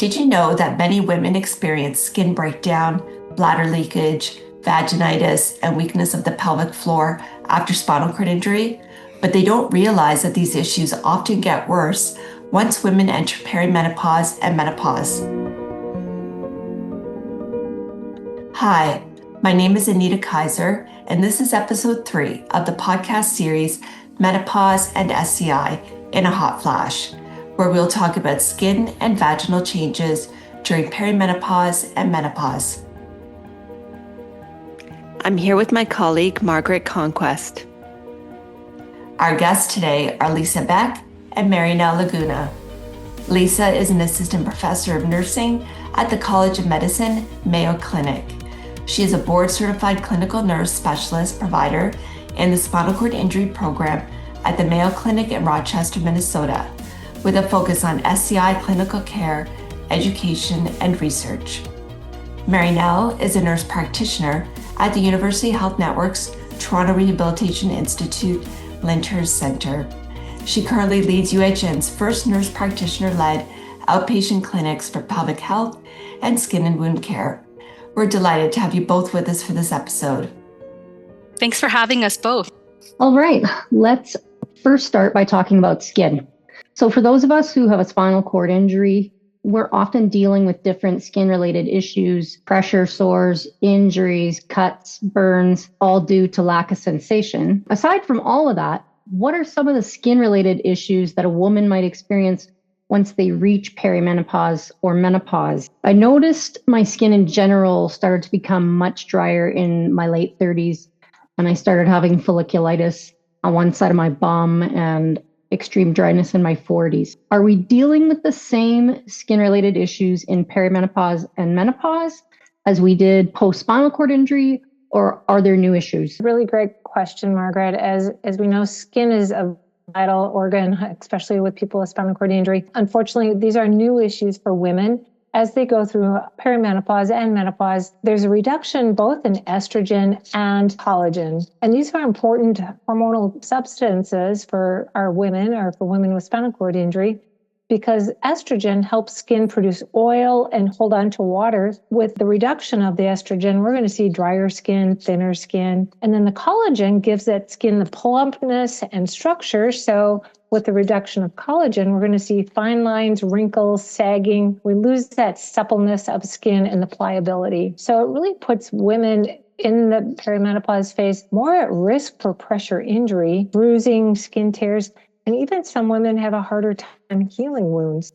Did you know that many women experience skin breakdown, bladder leakage, vaginitis, and weakness of the pelvic floor after spinal cord injury? But they don't realize that these issues often get worse once women enter perimenopause and menopause. Hi, my name is Anita Kaiser, and this is episode 3 of the podcast series Menopause and SCI in a Hot Flash, where we'll talk about skin and vaginal changes during perimenopause and menopause. I'm here with my colleague, Margaret Conquest. Our guests today are Lisa Beck and Marinelle Laguna. Lisa is an assistant professor of nursing at the College of Medicine, Mayo Clinic. She is a board-certified clinical nurse specialist provider in the spinal cord injury program at the Mayo Clinic in Rochester, Minnesota, with a focus on SCI clinical care, education, and research. Marinelle is a nurse practitioner at the University Health Network's Toronto Rehabilitation Institute Linters Center. She currently leads UHN's first nurse practitioner-led outpatient clinics for pelvic health and skin and wound care. We're delighted to have you both with us for this episode. Thanks for having us both. All right, let's first start by talking about skin. So for those of us who have a spinal cord injury, we're often dealing with different skin-related issues, pressure sores, injuries, cuts, burns, all due to lack of sensation. Aside from all of that, what are some of the skin-related issues that a woman might experience once they reach perimenopause or menopause? I noticed my skin in general started to become much drier in my late 30s, and I started having folliculitis on one side of my bum and extreme dryness in my 40s. Are we dealing with the same skin-related issues in perimenopause and menopause as we did post-spinal cord injury, or are there new issues? Really great question, Margaret. As we know, skin is a vital organ, especially with people with spinal cord injury. Unfortunately, these are new issues for women. As they go through perimenopause and menopause, there's a reduction both in estrogen and collagen. And these are important hormonal substances for our women or for women with spinal cord injury because estrogen helps skin produce oil and hold on to water. With the reduction of the estrogen, we're going to see drier skin, thinner skin. And then the collagen gives that skin the plumpness and structure. So with the reduction of collagen, we're going to see fine lines, wrinkles, sagging. We lose that suppleness of skin and the pliability. So it really puts women in the perimenopause phase more at risk for pressure injury, bruising, skin tears, and even some women have a harder time healing wounds.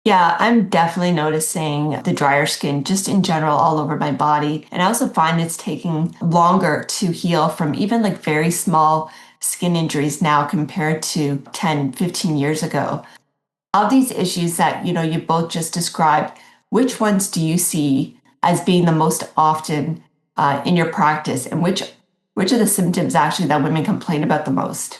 Yeah, I'm definitely noticing the drier skin just in general all over my body. And I also find it's taking longer to heal from even like very small skin injuries now compared to 10, 15 years ago. Of these issues that, you both just described, which ones do you see as being the most often in your practice? And which are the symptoms actually that women complain about the most?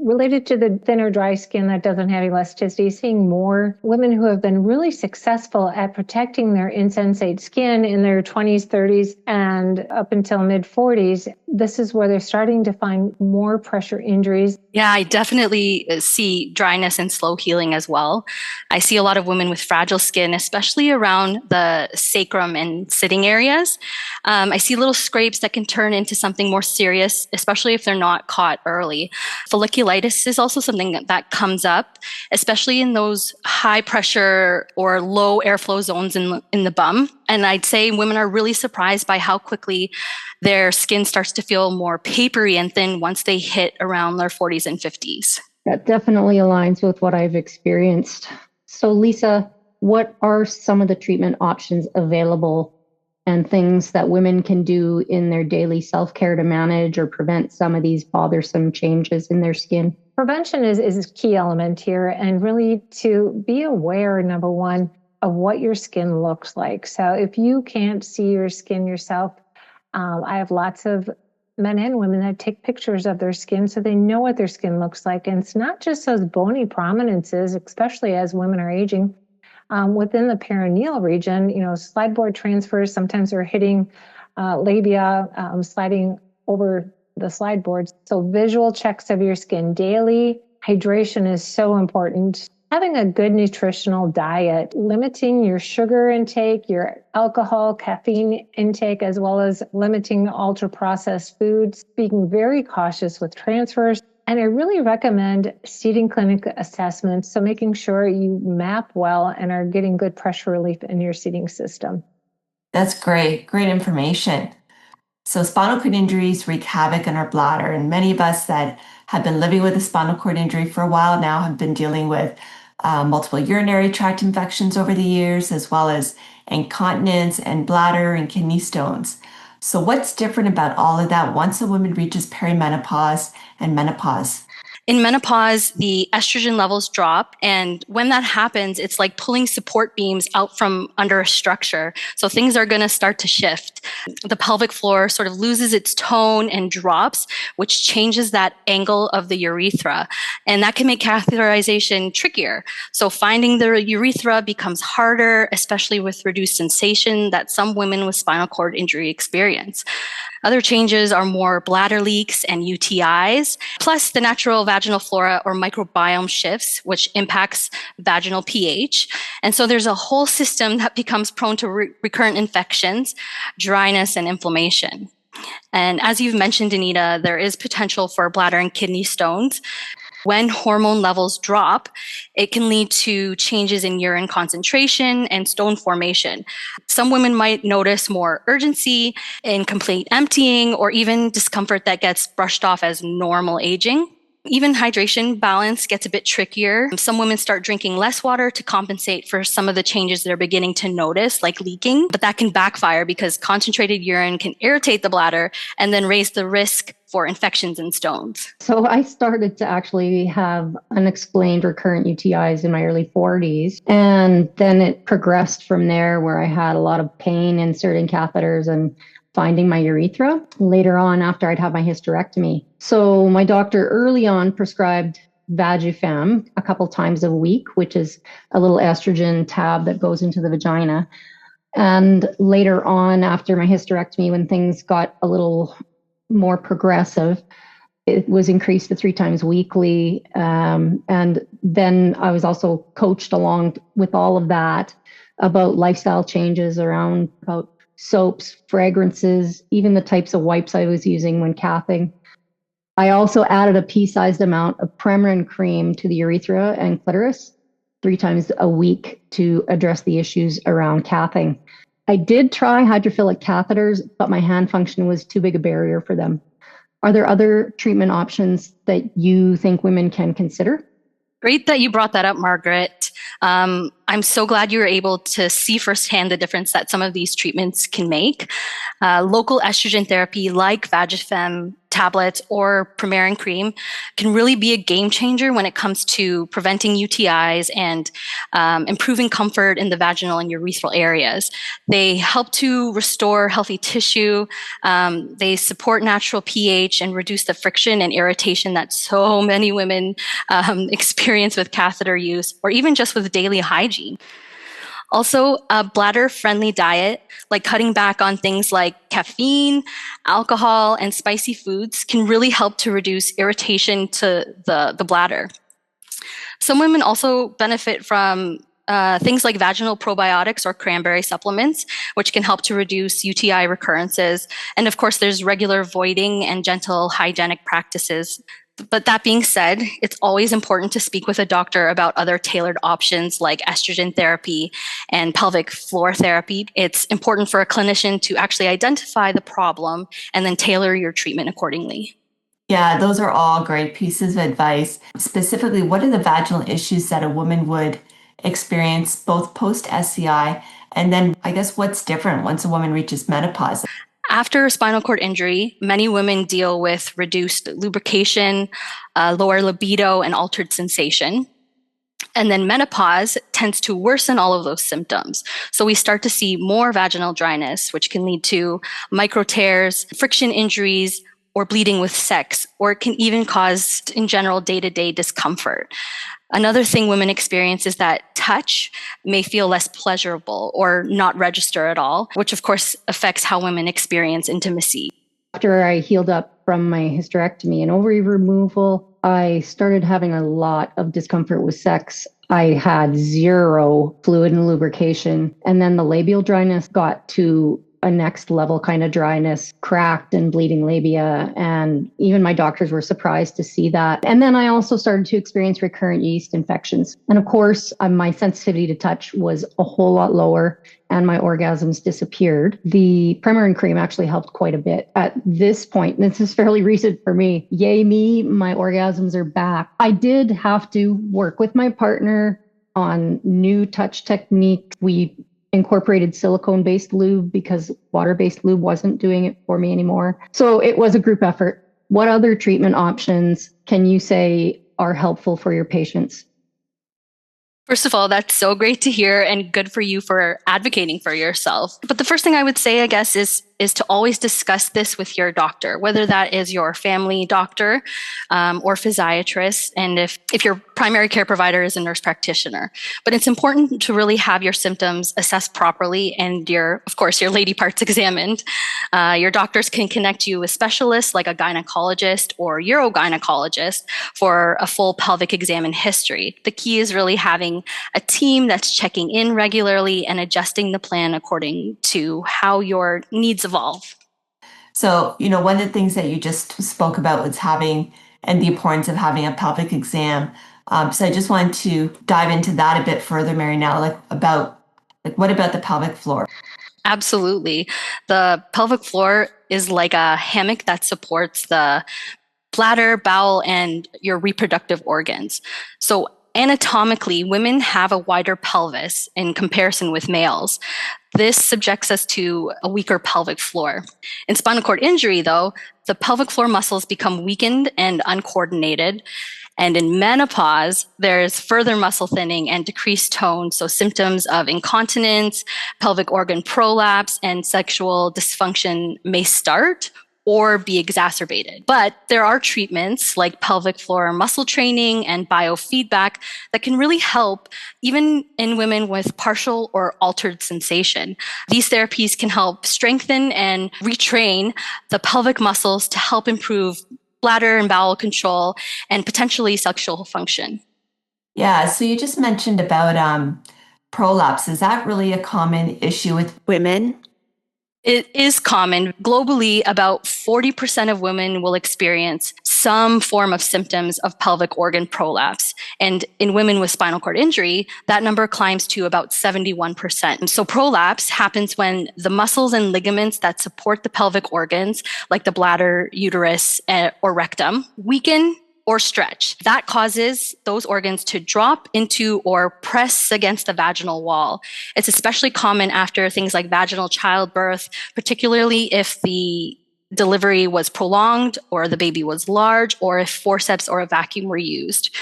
Related to the thinner, dry skin that doesn't have elasticity, seeing more women who have been really successful at protecting their insensate skin in their 20s, 30s, and up until mid-40s. This is where they're starting to find more pressure injuries. Yeah, I definitely see dryness and slow healing as well. I see a lot of women with fragile skin, especially around the sacrum and sitting areas. I see little scrapes that can turn into something more serious, especially if they're not caught early. Folliculitis is also something that comes up, especially in those high pressure or low airflow zones in the bum. And I'd say women are really surprised by how quickly their skin starts to feel more papery and thin once they hit around their 40s and 50s. That definitely aligns with what I've experienced. So Lisa, what are some of the treatment options available and things that women can do in their daily self-care to manage or prevent some of these bothersome changes in their skin? Prevention is a key element here, and really to be aware, number one, of what your skin looks like. So if you can't see your skin yourself, I have lots of men and women that take pictures of their skin so they know what their skin looks like. And it's not just those bony prominences, especially as women are aging. Within the perineal region, slide board transfers, sometimes they're hitting labia, sliding over the slide boards. So visual checks of your skin daily. Hydration is so important. having a good nutritional diet, limiting your sugar intake, your alcohol, caffeine intake, as well as limiting ultra-processed foods, being very cautious with transfers. And I really recommend seating clinic assessments, so making sure you map well and are getting good pressure relief in your seating system. That's great. Great information. So spinal cord injuries wreak havoc on our bladder, and many of us that have been living with a spinal cord injury for a while now have been dealing with multiple urinary tract infections over the years, as well as incontinence and bladder and kidney stones. So what's different about all of that once a woman reaches perimenopause and menopause? In menopause, the estrogen levels drop. And when that happens, it's like pulling support beams out from under a structure. So things are going to start to shift. The pelvic floor sort of loses its tone and drops, which changes that angle of the urethra. And that can make catheterization trickier. So finding the urethra becomes harder, especially with reduced sensation that some women with spinal cord injury experience. Other changes are more bladder leaks and UTIs, plus the natural vaginal flora or microbiome shifts, which impacts vaginal pH. And so there's a whole system that becomes prone to recurrent infections, dryness, and inflammation. And as you've mentioned, Anita, there is potential for bladder and kidney stones. When hormone levels drop, it can lead to changes in urine concentration and stone formation. Some women might notice more urgency, incomplete emptying, or even discomfort that gets brushed off as normal aging. Even hydration balance gets a bit trickier. Some women start drinking less water to compensate for some of the changes they're beginning to notice, like leaking, but that can backfire because concentrated urine can irritate the bladder and then raise the risk for infections and stones. So I started to actually have unexplained recurrent UTIs in my early 40s. And then it progressed from there where I had a lot of pain inserting catheters and finding my urethra later on after I'd had my hysterectomy. So my doctor early on prescribed Vagifem a couple times a week, which is a little estrogen tab that goes into the vagina. And later on, after my hysterectomy, when things got a little more progressive, it was increased to 3 times weekly. And then I was also coached along with all of that about lifestyle changes around about soaps, fragrances, even the types of wipes I was using when cathing. I also added a pea-sized amount of Premarin cream to the urethra and clitoris 3 times a week to address the issues around cathing. I did try hydrophilic catheters, but my hand function was too big a barrier for them. Are there other treatment options that you think women can consider? Great that you brought that up, Margaret. I'm so glad you were able to see firsthand the difference that some of these treatments can make. Local estrogen therapy like Vagifem tablets or Premarin cream can really be a game changer when it comes to preventing UTIs and improving comfort in the vaginal and urethral areas. They help to restore healthy tissue. They support natural pH and reduce the friction and irritation that so many women experience with catheter use or even just with daily hygiene. Also, a bladder-friendly diet, like cutting back on things like caffeine, alcohol, and spicy foods, can really help to reduce irritation to the bladder. Some women also benefit from things like vaginal probiotics or cranberry supplements, which can help to reduce UTI recurrences. And of course, there's regular voiding and gentle hygienic practices. But that being said, it's always important to speak with a doctor about other tailored options like estrogen therapy and pelvic floor therapy. It's important for a clinician to actually identify the problem and then tailor your treatment accordingly. Yeah, those are all great pieces of advice. Specifically, what are the vaginal issues that a woman would experience both post SCI? And then I guess what's different once a woman reaches menopause? After a spinal cord injury, many women deal with reduced lubrication, lower libido, and altered sensation. And then menopause tends to worsen all of those symptoms. So we start to see more vaginal dryness, which can lead to micro tears, friction injuries, or bleeding with sex, or it can even cause, in general, day-to-day discomfort. Another thing women experience is that touch may feel less pleasurable or not register at all, which of course affects how women experience intimacy. After I healed up from my hysterectomy and ovary removal, I started having a lot of discomfort with sex. I had zero fluid and lubrication. And then the labial dryness got to a next level kind of dryness, cracked and bleeding labia. And even my doctors were surprised to see that. And then I also started to experience recurrent yeast infections. And of course, my sensitivity to touch was a whole lot lower and my orgasms disappeared. The Premarin cream actually helped quite a bit. At this point, this is fairly recent for me. Yay me, my orgasms are back. I did have to work with my partner on new touch techniques. We incorporated silicone-based lube because water-based lube wasn't doing it for me anymore. So it was a group effort. What other treatment options can you say are helpful for your patients? First of all, that's so great to hear and good for you for advocating for yourself. But the first thing I would say, I guess, is to always discuss this with your doctor, whether that is your family doctor or physiatrist, and if your primary care provider is a nurse practitioner. But it's important to really have your symptoms assessed properly and of course, your lady parts examined. Your doctors can connect you with specialists like a gynecologist or urogynecologist for a full pelvic exam and history. The key is really having a team that's checking in regularly and adjusting the plan according to how your needs evolve. So, one of the things that you just spoke about was having and the importance of having a pelvic exam. So I just wanted to dive into that a bit further, Mary, now, what about the pelvic floor? Absolutely. The pelvic floor is like a hammock that supports the bladder, bowel, and your reproductive organs. So anatomically, women have a wider pelvis in comparison with males. This subjects us to a weaker pelvic floor. In spinal cord injury, though, the pelvic floor muscles become weakened and uncoordinated. And in menopause, there's further muscle thinning and decreased tone. So symptoms of incontinence, pelvic organ prolapse, and sexual dysfunction may start or be exacerbated. But there are treatments like pelvic floor muscle training and biofeedback that can really help even in women with partial or altered sensation. These therapies can help strengthen and retrain the pelvic muscles to help improve bladder and bowel control and potentially sexual function. Yeah, so you just mentioned about prolapse. Is that really a common issue with women? It is common. Globally, about 40% of women will experience some form of symptoms of pelvic organ prolapse. And in women with spinal cord injury, that number climbs to about 71%. So prolapse happens when the muscles and ligaments that support the pelvic organs, like the bladder, uterus, or rectum, weaken or stretch. That causes those organs to drop into or press against the vaginal wall. It's especially common after things like vaginal childbirth, particularly if the delivery was prolonged or the baby was large or if forceps or a vacuum were used.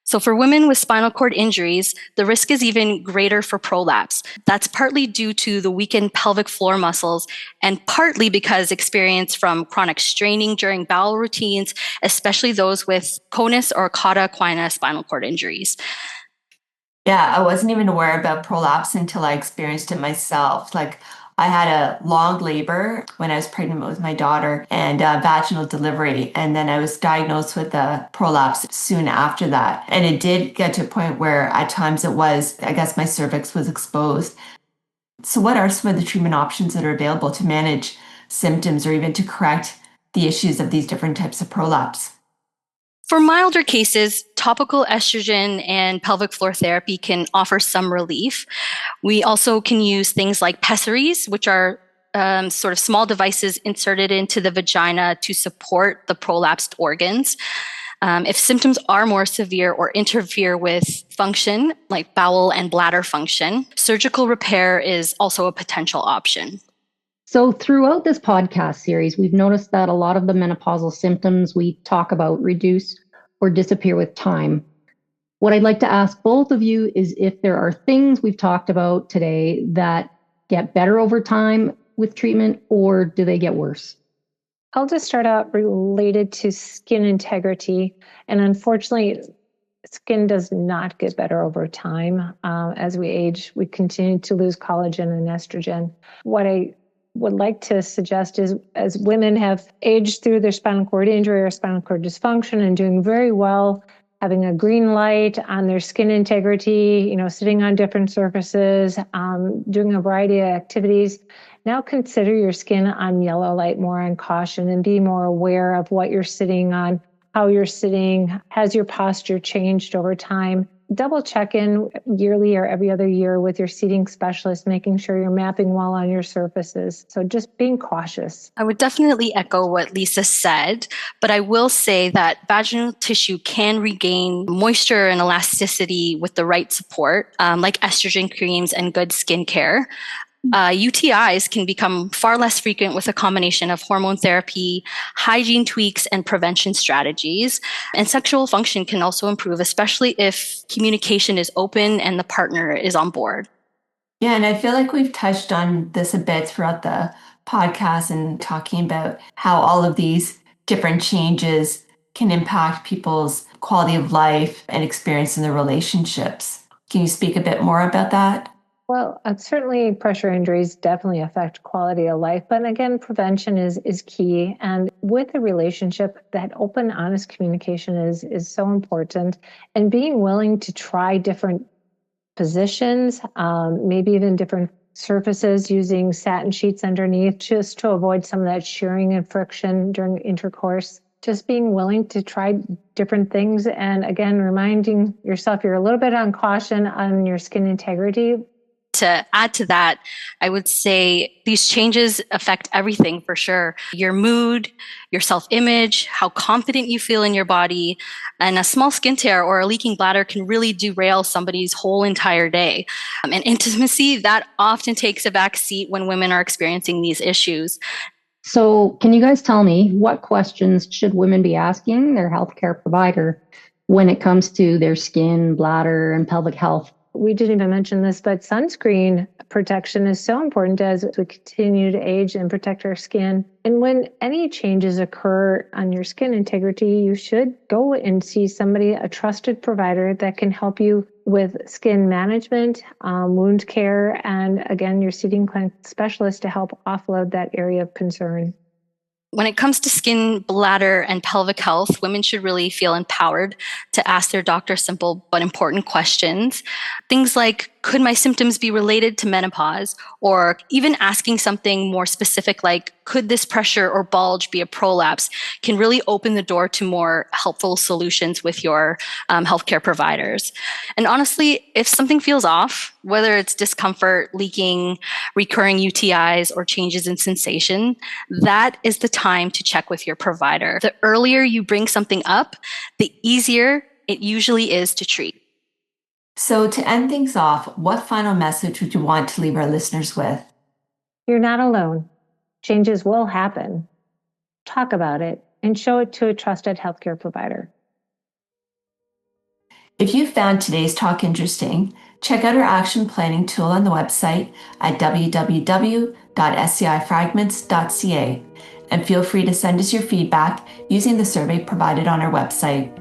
So for women with spinal cord injuries, the risk is even greater for prolapse. That's partly due to the weakened pelvic floor muscles and partly because experience from chronic straining during bowel routines, especially those with conus or cauda equina spinal cord injuries. Yeah, I wasn't even aware about prolapse until I experienced it myself. I had a long labor when I was pregnant with my daughter and vaginal delivery. And then I was diagnosed with a prolapse soon after that. And it did get to a point where at times I guess my cervix was exposed. So what are some of the treatment options that are available to manage symptoms or even to correct the issues of these different types of prolapse? For milder cases, topical estrogen and pelvic floor therapy can offer some relief. We also can use things like pessaries, which are sort of small devices inserted into the vagina to support the prolapsed organs. If symptoms are more severe or interfere with function, like bowel and bladder function, surgical repair is also a potential option. So throughout this podcast series, we've noticed that a lot of the menopausal symptoms we talk about reduce or disappear with time. What I'd like to ask both of you is if there are things we've talked about today that get better over time with treatment, or do they get worse? I'll just start out related to skin integrity. And unfortunately, skin does not get better over time. As we age, we continue to lose collagen and estrogen. What I would like to suggest is as women have aged through their spinal cord injury or spinal cord dysfunction and doing very well having a green light on their skin integrity, sitting on different surfaces, doing a variety of activities. Now consider your skin on yellow light, more on caution, and be more aware of what you're sitting on, how you're sitting. Has your posture changed over time? Double check in yearly or every other year with your seating specialist, making sure you're mapping well on your surfaces. So just being cautious. I would definitely echo what Lisa said, but I will say that vaginal tissue can regain moisture and elasticity with the right support, like estrogen creams and good skincare. UTIs can become far less frequent with a combination of hormone therapy, hygiene tweaks, and prevention strategies. And sexual function can also improve, especially if communication is open and the partner is on board. Yeah, and I feel like we've touched on this a bit throughout the podcast and talking about how all of these different changes can impact people's quality of life and experience in their relationships. Can you speak a bit more about that? Well, certainly pressure injuries definitely affect quality of life. But again, prevention is key. And with a relationship, that open, honest communication is so important. And being willing to try different positions, maybe even different surfaces, using satin sheets underneath, just to avoid some of that shearing and friction during intercourse. Just being willing to try different things. And again, reminding yourself you're a little bit on caution on your skin integrity. To add to that, I would say these changes affect everything for sure. Your mood, your self-image, how confident you feel in your body, and a small skin tear or a leaking bladder can really derail somebody's whole entire day. And intimacy, that often takes a back seat when women are experiencing these issues. So can you guys tell me, what questions should women be asking their healthcare provider when it comes to their skin, bladder, and pelvic health? We didn't even mention this, but sunscreen protection is so important as we continue to age and protect our skin. And when any changes occur on your skin integrity, you should go and see somebody, a trusted provider that can help you with skin management, wound care, and again, your seating clinic specialist to help offload that area of concern. When it comes to skin, bladder, and pelvic health, women should really feel empowered to ask their doctor simple but important questions. Things like, could my symptoms be related to menopause? Or even asking something more specific like, could this pressure or bulge be a prolapse, can really open the door to more helpful solutions with your healthcare providers. And honestly, if something feels off, whether it's discomfort, leaking, recurring UTIs, or changes in sensation, that is the time to check with your provider. The earlier you bring something up, the easier it usually is to treat. So to end things off, what final message would you want to leave our listeners with? You're not alone. Changes will happen. Talk about it and show it to a trusted healthcare provider. If you found today's talk interesting, check out our action planning tool on the website at www.scifragments.ca and feel free to send us your feedback using the survey provided on our website.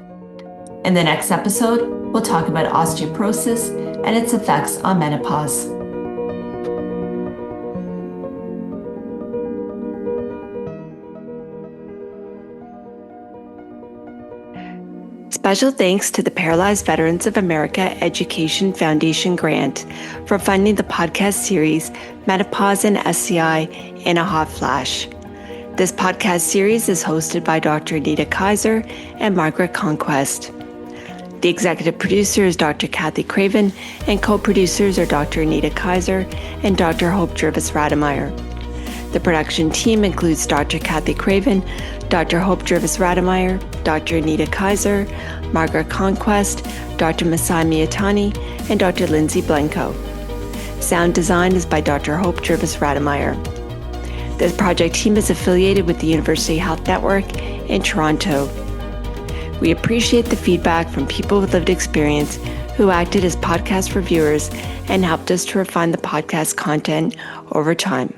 In the next episode, we'll talk about osteoporosis and its effects on menopause. Special thanks to the Paralyzed Veterans of America Education Foundation grant for funding the podcast series Menopause and SCI in a Hot Flash. This podcast series is hosted by Dr. Anita Kaiser and Margaret Conquest. The executive producer is Dr. Kathy Craven, and co-producers are Dr. Anita Kaiser and Dr. Hope Jervis-Rademeyer. The production team includes Dr. Kathy Craven, Dr. Hope Jervis-Rademeyer, Dr. Anita Kaiser, Margaret Conquest, Dr. Masai Miyatani, and Dr. Lindsay Blanco. Sound design is by Dr. Hope Jervis-Rademeyer. This project team is affiliated with the University Health Network in Toronto. We appreciate the feedback from people with lived experience who acted as podcast reviewers and helped us to refine the podcast content over time.